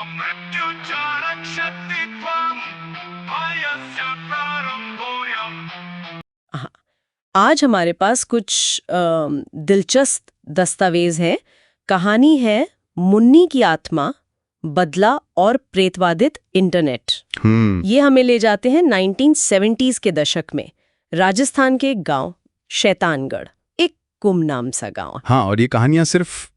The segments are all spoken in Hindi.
मृत्युचारक्षत्रित्वं भयस्य प्रारम्भोऽयम्। हाँ, आज हमारे पास कुछ दिलचस्प दस्तावेज हैं। कहानी है मुन्नी की आत्मा, बदला और प्रेतवादित इंटरनेट। ये हमें ले जाते हैं 1970s के दशक में राजस्थान के एक गांव शैतानगढ़, एक गुमनाम सा गांव। हाँ, और ये कहानियां सिर्फ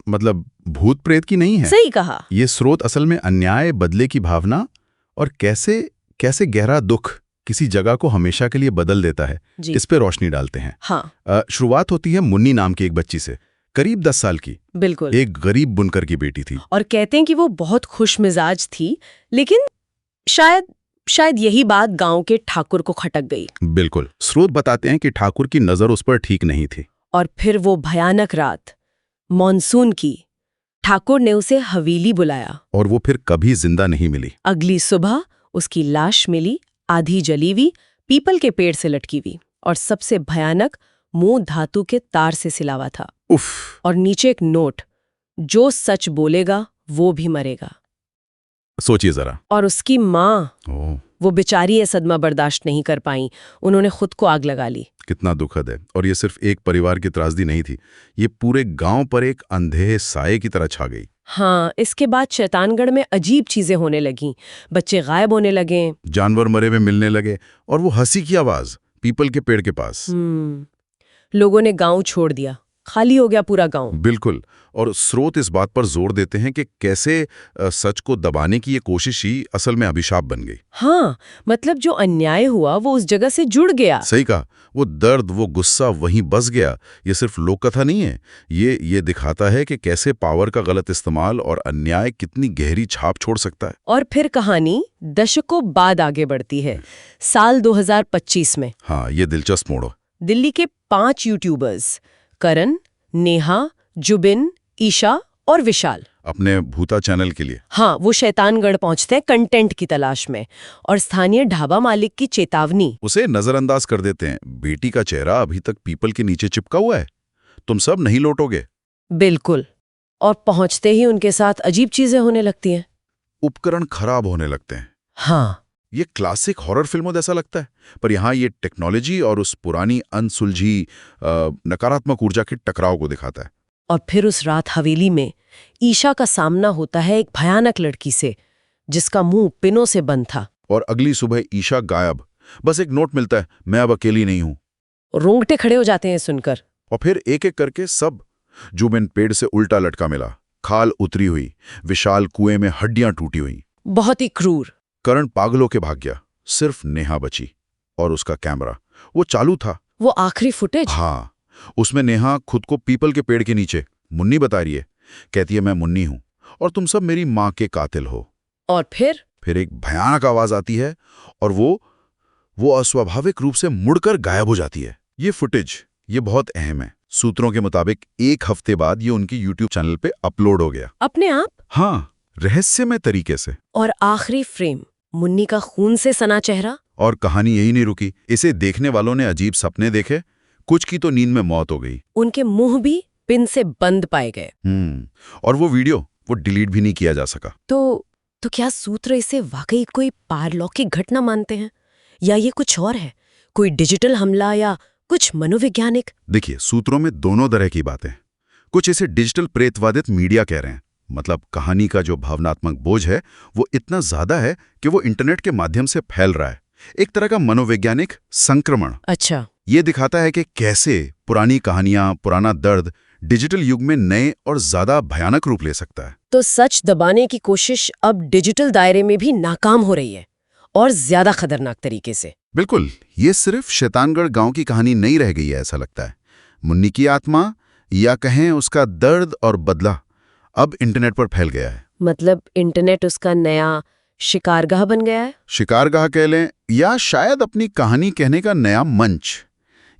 भूत प्रेत की नहीं है। सही कहा। ये स्रोत असल में अन्याय, बदले की भावना और कैसे कैसे गहरा दुख किसी जगह को हमेशा के लिए बदल देता है, इस पे रोशनी डालते हैं। हाँ। शुरुआत होती है मुन्नी नाम की एक बच्ची से, करीब 10 साल की। बिल्कुल। एक गरीब बुनकर की बेटी थी। और कहते हैं कि वो बहुत खुश मिजाज थी, लेकिन शायद यही बात गांव के ठाकुर को खटक गई। बिल्कुल। स्रोत बताते हैं कि ठाकुर की नजर उस पर ठीक नहीं थी। और फिर वो भयानक रात, मॉनसून की, ठाकुर ने उसे हवेली बुलाया। और वो फिर कभी जिंदा नहीं मिली। अगली सुबह उसकी लाश मिली, आधी जली हुई, पीपल के पेड़ से लटकी हुई, और सबसे भयानक, मुंह धातु के तार से सिला हुआ था। उफ। और नीचे एक नोट, जो सच बोलेगा वो भी मरेगा। सोचिए जरा। और उसकी माँ, वो बेचारी ये सदमा बर्दाश्त नहीं कर पाई, उन्होंने खुद को आग लगा ली। कितना दुखद है। और ये सिर्फ एक परिवार की त्रासदी नहीं थी, ये पूरे गांव पर एक अंधे साये की तरह छा गई। हाँ, इसके बाद शैतानगढ़ में अजीब चीजें होने लगीं। बच्चे गायब होने लगे, जानवर मरे हुए मिलने लगे, और वो हंसी की आवाज पीपल के पेड़ के पास। लोगों ने गांव छोड़ दिया, खाली हो गया पूरा गांव। बिल्कुल। और स्रोत इस बात पर जोर देते हैं कि कैसे सच को दबाने की ये कोशिश ही असल में अभिशाप बन गई। हाँ, मतलब जो अन्याय हुआ वो उस जगह से जुड़ गया। सही कहा। वो दर्द, वो गुस्सा वहीं बस गया। ये सिर्फ लोक कथा नहीं है, ये दिखाता है कि कैसे पावर का गलत इस्तेमाल और अन्याय कितनी गहरी छाप छोड़ सकता है। और फिर कहानी दशकों बाद आगे बढ़ती है, साल 2025 में। हाँ, ये दिलचस्प मोड़। दिल्ली के 5 यूट्यूबर्स, करण, नेहा, जुबिन, ईशा और विशाल, अपने भूता चैनल के लिए, हाँ, वो शैतानगढ़ पहुंचते हैं कंटेंट की तलाश में, और स्थानीय ढाबा मालिक की चेतावनी उसे नजरअंदाज कर देते हैं। बेटी का चेहरा अभी तक पीपल के नीचे चिपका हुआ है, तुम सब नहीं लौटोगे। बिल्कुल। और पहुंचते ही उनके साथ अजीब चीजें होने लगती हैं। उपकरण खराब होने लगते हैं। हाँ, ये क्लासिक हॉरर फिल्मों जैसा लगता है, पर यहाँ ये टेक्नोलॉजी और उस पुरानी अनसुलझी नकारात्मक ऊर्जा के टकराव को दिखाता है। और फिर उस रात हवेली में ईशा का सामना होता है एक भयानक लड़की से, जिसका मुंह पिनों से बंद था। और अगली सुबह ईशा गायब, बस एक नोट मिलता है, मैं अब अकेली नहीं हूं। रोंगटे खड़े हो जाते हैं सुनकर। और फिर एक एक करके सब। जुबिन पेड़ से उल्टा लटका मिला, खाल उतरी हुई। विशाल कुएं में हड्डियां टूटी हुई। बहुत ही क्रूर। करण पागलों के भाग गया, सिर्फ नेहा बची। और उसका कैमरा, वो चालू था। वो आखिरी फुटेज? हाँ, उसमें नेहा खुद को पीपल के पेड़ के नीचे मुन्नी बता रही है। कहती है, मैं मुन्नी हूं और तुम सब मेरी मां के कातिल हो। और फिर एक भयानक आवाज आती है, और वो अस्वाभाविक रूप से मुड़कर गायब हो जाती है। ये फुटेज, ये बहुत अहम है। सूत्रों के मुताबिक 1 हफ्ते बाद ये उनकी यूट्यूब चैनल पे अपलोड हो गया। अपने आप? हाँ, रहस्यमय तरीके से। और आखिरी फ्रेम, मुन्नी का खून से सना चेहरा। और कहानी यही नहीं रुकी। इसे देखने वालों ने अजीब सपने देखे, कुछ की तो नींद में मौत हो गई। उनके मुंह भी पिन से बंद पाए गए। और वो वीडियो वो डिलीट भी नहीं किया जा सका। तो क्या सूत्र इसे वाकई कोई पारलौकिक घटना मानते हैं, या ये कुछ और है, कोई डिजिटल हमला या कुछ मनोवैज्ञानिक? देखिए, सूत्रों में दोनों तरह की बातें। कुछ इसे डिजिटल प्रेतवादित मीडिया कह रहे हैं, मतलब कहानी का जो भावनात्मक बोझ है वो इतना ज्यादा है कि वो इंटरनेट के माध्यम से फैल रहा है, एक तरह का मनोवैज्ञानिक संक्रमण। अच्छा। ये दिखाता है कि कैसे पुरानी कहानियां, पुराना दर्द डिजिटल युग में नए और ज्यादा भयानक रूप ले सकता है। तो सच दबाने की कोशिश अब डिजिटल दायरे में भी नाकाम हो रही है, और ज्यादा खतरनाक तरीके से। बिल्कुल। ये सिर्फ शैतानगढ़ गांव की कहानी नहीं रह गई है, ऐसा लगता है। मुन्नी की आत्मा, या कहें उसका दर्द और बदला, अब इंटरनेट पर फैल गया है। मतलब इंटरनेट उसका नया शिकारगाह बन गया है? शिकारगाह कह लें, या शायद अपनी कहानी कहने का नया मंच।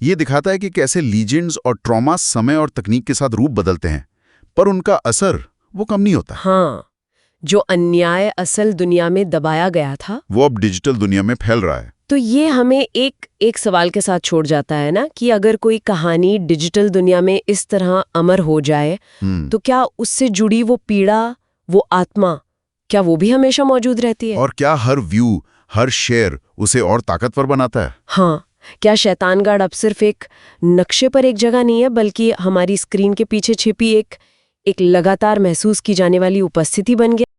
ये दिखाता है कि कैसे लीजेंड्स और ट्रॉमा समय और तकनीक के साथ रूप बदलते हैं, पर उनका असर वो कम नहीं होता। हाँ, जो अन्याय असल दुनिया में दबाया गया था, वो अब डिजिटल दुनिया में फैल रहा है। तो ये हमें एक सवाल के साथ छोड़ जाता है ना, कि अगर कोई कहानी डिजिटल दुनिया में इस तरह अमर हो जाए, तो क्या उससे जुड़ी वो पीड़ा, वो आत्मा, क्या वो भी हमेशा मौजूद रहती है? और क्या हर व्यू, हर शेयर उसे और ताकतवर बनाता है? हाँ, क्या शैतान गार्ड अब सिर्फ एक नक्शे पर एक जगह नहीं है, बल्कि हमारी स्क्रीन के पीछे छिपी एक लगातार महसूस की जाने वाली उपस्थिति बन गया?